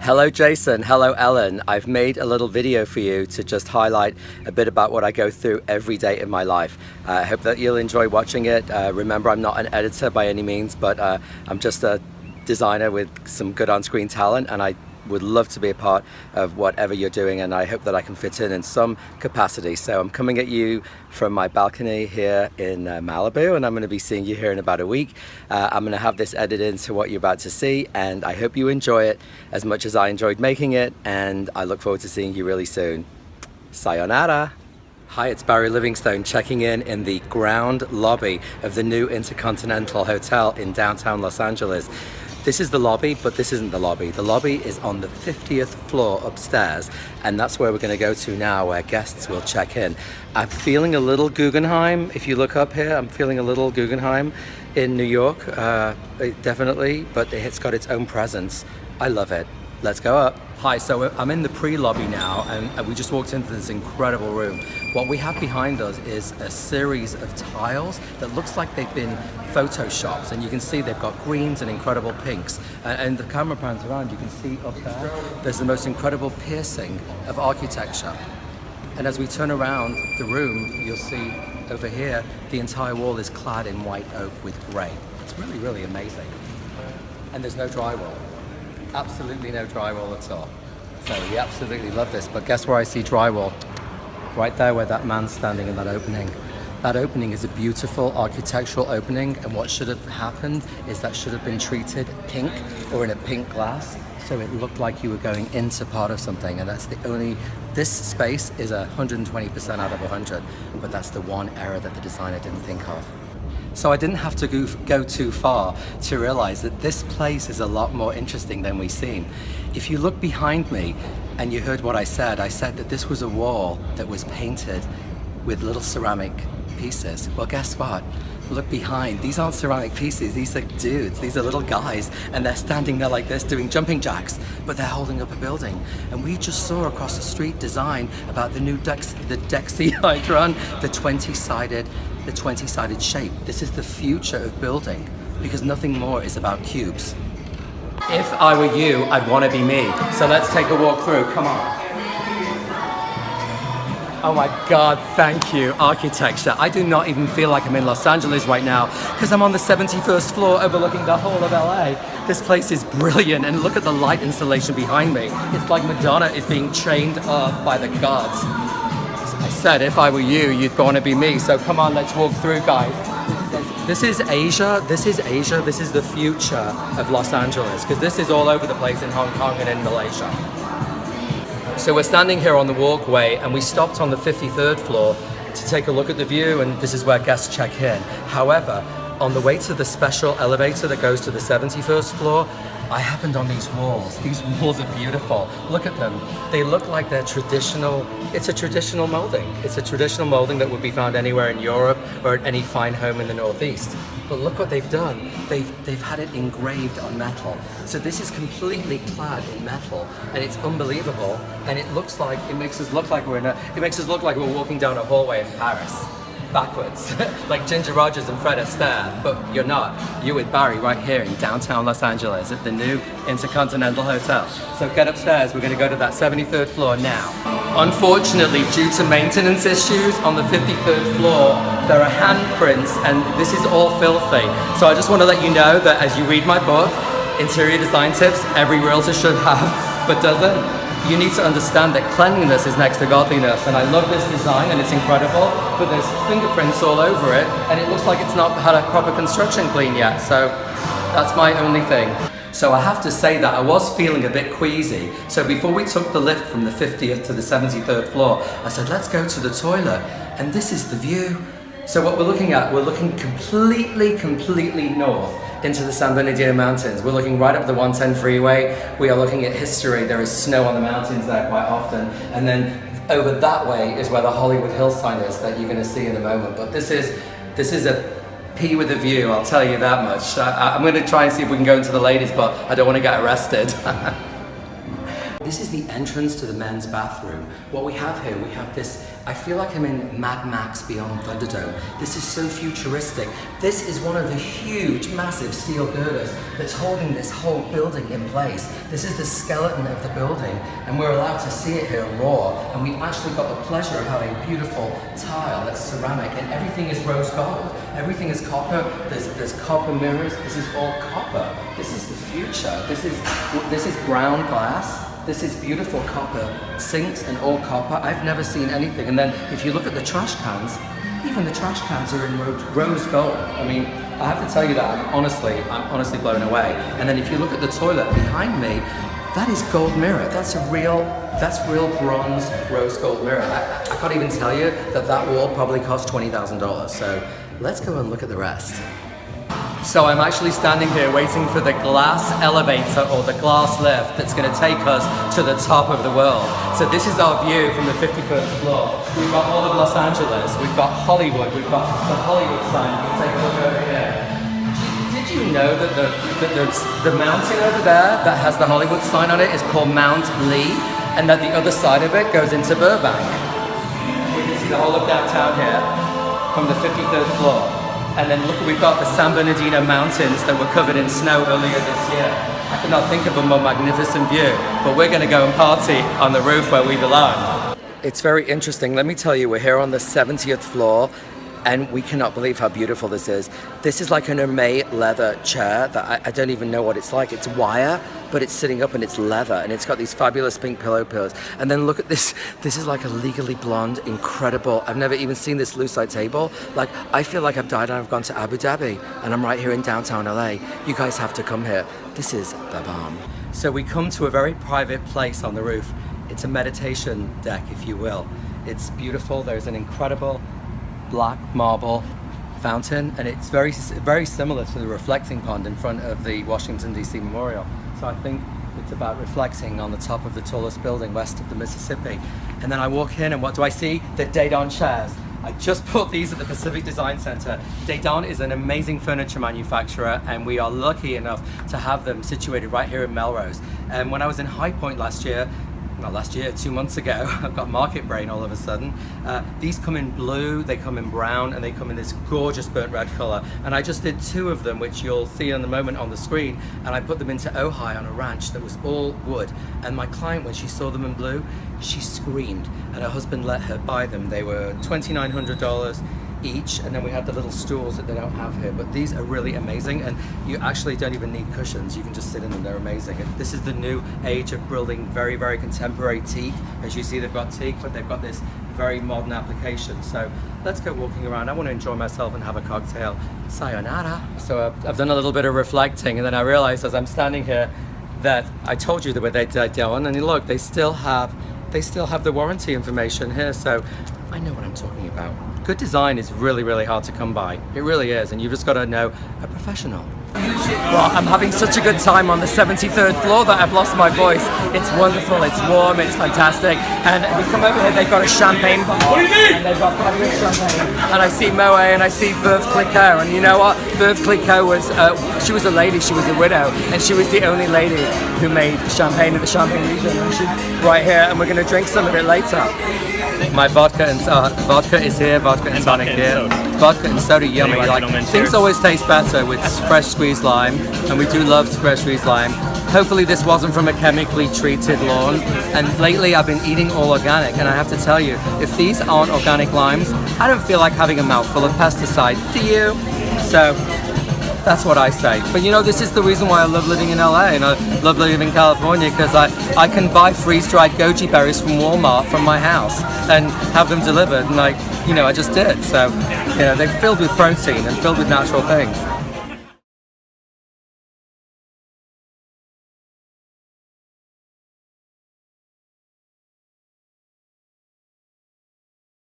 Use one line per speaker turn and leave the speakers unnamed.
Hello Jason, hello Ellen. I've made a little video for you to just highlight a bit about what I go through every day in my life. I hope that you'll enjoy watching it. Remember, I'm not an editor by any means, but I'm just a designer with some good on-screen talent, and I would love to be a part of whatever you're doing, and I hope that I can fit in some capacity. So I'm coming at you from my balcony here in Malibu, and I'm going to be seeing you here in about a week. I'm going to have this edited into what you're about to see, and I hope you enjoy it as much as I enjoyed making it, and I look forward to seeing you really soon. Sayonara! Hi, it's Barrie Livingstone checking in the ground lobby of the new Intercontinental Hotel in downtown Los Angeles. This is the lobby, but this isn't the lobby. The lobby is on the 50th floor upstairs, and that's where we're going to go to now, where guests will check in. I'm feeling a little Guggenheim. If you look up here, I'm feeling a little Guggenheim in New York, definitely, but it's got its own presence. I love it. Let's go up. Hi, so I'm in the pre-lobby now, and we just walked into this incredible room. What we have behind us is a series of tiles that looks like they've been photoshopped, and you can see they've got greens and incredible pinks. And the camera pans around, you can see up there, there's the most incredible piercing of architecture. And as we turn around the room, you'll see over here, the entire wall is clad in white oak with gray. It's really, really amazing. And there's no drywall. Absolutely no drywall at all. So we absolutely love this, but guess where I see drywall? Right there where that man's standing in that opening. That opening is a beautiful architectural opening, and what should have happened is that should have been treated pink or in a pink glass, so it looked like you were going into part of something, and that's the only, this space is 120% out of 100, but that's the one error that the designer didn't think of. So I didn't have to go too far to realize that this place is a lot more interesting than we seem. If you look behind me and you heard what I said that this was a wall that was painted with little ceramic pieces. Well, guess what? Look behind. These aren't ceramic pieces. These are dudes. These are little guys, and they're standing there like this doing jumping jacks, but they're holding up a building. And we just saw across the street design about the new dexahedron, the 20-sided shape. This is the future of building, because nothing more is about cubes. If I were you, I'd want to be me. So let's take a walk through. Come on. Oh my God, thank you, architecture. I do not even feel like I'm in Los Angeles right now, because I'm on the 71st floor overlooking the whole of LA. This place is brilliant, and look at the light installation behind me. It's like Madonna is being trained up by the gods. I said, if I were you, you'd want to be me. So come on, let's walk through, guys. This is Asia. This is Asia. This is the future of Los Angeles, because this is all over the place in Hong Kong and in Malaysia. So we're standing here on the walkway, and we stopped on the 53rd floor to take a look at the view, and this is where guests check in. However, on the way to the special elevator that goes to the 71st floor, I happened on these walls. These walls are beautiful. Look at them. They look like they're traditional. It's a traditional molding. It's a traditional molding that would be found anywhere in Europe or at any fine home in the Northeast. But look what they've done. They've had it engraved on metal. So this is completely clad in metal, and it's unbelievable. And it makes us look like we're walking down a hallway in Paris. Backwards, like Ginger Rogers and Fred Astaire, but you're not. You're with Barrie right here in downtown Los Angeles at the new Intercontinental Hotel. So get upstairs, we're going to go to that 73rd floor now. Unfortunately, due to maintenance issues on the 53rd floor, there are handprints, and this is all filthy. So I just want to let you know that as you read my book, Interior Design Tips, every realtor should have, but doesn't. You need to understand that cleanliness is next to godliness, and I love this design and it's incredible, but there's fingerprints all over it, and it looks like it's not had a proper construction clean yet, so that's my only thing. So I have to say that I was feeling a bit queasy, so before we took the lift from the 50th to the 73rd floor, I said, let's go to the toilet, and this is the view. So what we're looking at, we're looking completely north into the San Bernardino Mountains. We're looking right up the 110 freeway. We are looking at history. There is snow on the mountains there quite often. And then over that way is where the Hollywood Hills sign is that you're gonna see in a moment. But this is a pee with a view, I'll tell you that much. I'm gonna try and see if we can go into the ladies, but I don't wanna get arrested. This is the entrance to the men's bathroom. What we have here, we have this, I feel like I'm in Mad Max Beyond Thunderdome. This is so futuristic. This is one of the huge, massive steel girders that's holding this whole building in place. This is the skeleton of the building, and we're allowed to see it here raw, and we've actually got the pleasure of having beautiful tile that's ceramic, and everything is rose gold. Everything is copper. There's copper mirrors. This is all copper. This is the future. This is ground glass. This is beautiful copper sinks and all copper. I've never seen anything. And then if you look at the trash cans, even the trash cans are in rose gold. I mean, I have to tell you that I'm honestly blown away. And then if you look at the toilet behind me, that is gold mirror. That's real bronze rose gold mirror. I can't even tell you that wall probably cost $20,000. So let's go and look at the rest. So I'm actually standing here waiting for the glass elevator or the glass lift that's going to take us to the top of the world. So this is our view from the 51st floor. We've got all of Los Angeles, we've got Hollywood, we've got the Hollywood sign. You can take a look over here. Did you know that the mountain over there that has the Hollywood sign on it is called Mount Lee, and that the other side of it goes into Burbank? We can see the whole of downtown here from the 53rd floor. And then look, we've got the San Bernardino Mountains that were covered in snow earlier this year. I could not think of a more magnificent view, but we're going to go and party on the roof where we belong. It's very interesting. Let me tell you, we're here on the 70th floor, and we cannot believe how beautiful this is. This is like an Hermès leather chair that I don't even know what it's like. It's wire, but it's sitting up and it's leather, and it's got these fabulous pink pillows. And then look at this. This is like a Legally Blonde, incredible. I've never even seen this lucite table. Like, I feel like I've died and I've gone to Abu Dhabi, and I'm right here in downtown LA. You guys have to come here. This is the bomb. So we come to a very private place on the roof. It's a meditation deck, if you will. It's beautiful. There's an incredible black marble fountain, and it's very similar to the reflecting pond in front of the Washington DC Memorial. So I think it's about reflecting on the top of the tallest building west of the Mississippi. And then I walk in, and what do I see? The Dedan chairs. I just bought these at the Pacific Design Center. Dedan is an amazing furniture manufacturer, and we are lucky enough to have them situated right here in Melrose. And when I was in High Point last year, 2 months ago, I've got market brain all of a sudden. These come in blue, they come in brown, and they come in this gorgeous burnt red color. And I just did 2 of them, which you'll see in the moment on the screen, and I put them into Ojai on a ranch that was all wood. And my client, when she saw them in blue, she screamed, and her husband let her buy them. They were $2,900 each, and then we have the little stools that they don't have here, but these are really amazing, and you actually don't even need cushions. You can just sit in them. They're amazing. And this is the new age of building very, very contemporary teak. As you see, they've got teak, but they've got this very modern application. So let's go walking around. I want to enjoy myself and have a cocktail. Sayonara. So I've done a little bit of reflecting, and then I realized as I'm standing here that I told you that they died down, and look, they still have the warranty information here, so I know what I'm talking about. Good design is really, really hard to come by. It really is, and you've just got to know a professional. Well, I'm having such a good time on the 73rd floor that I've lost my voice. It's wonderful, it's warm, it's fantastic. And we come over here, they've got a champagne bar. What do you mean? And they've got fabulous champagne. And I see Moe and I see Veuve Clicquot. And you know what? Veuve Clicquot was, she was a lady, she was a widow. And she was the only lady who made champagne in the Champagne region. And she's right here, and we're going to drink some of it later. My vodka is here, vodka and tonic here. Vodka and soda, yummy. Things always taste better with fresh squeezed lime, and we do love fresh squeezed lime. Hopefully this wasn't from a chemically treated lawn. And lately I've been eating all organic, and I have to tell you, if these aren't organic limes, I don't feel like having a mouthful of pesticide. Do you? So that's what I say. But you know, this is the reason why I love living in LA and I love living in California, because I can buy freeze-dried goji berries from Walmart from my house and have them delivered, and I just did. So, they're filled with protein and filled with natural things.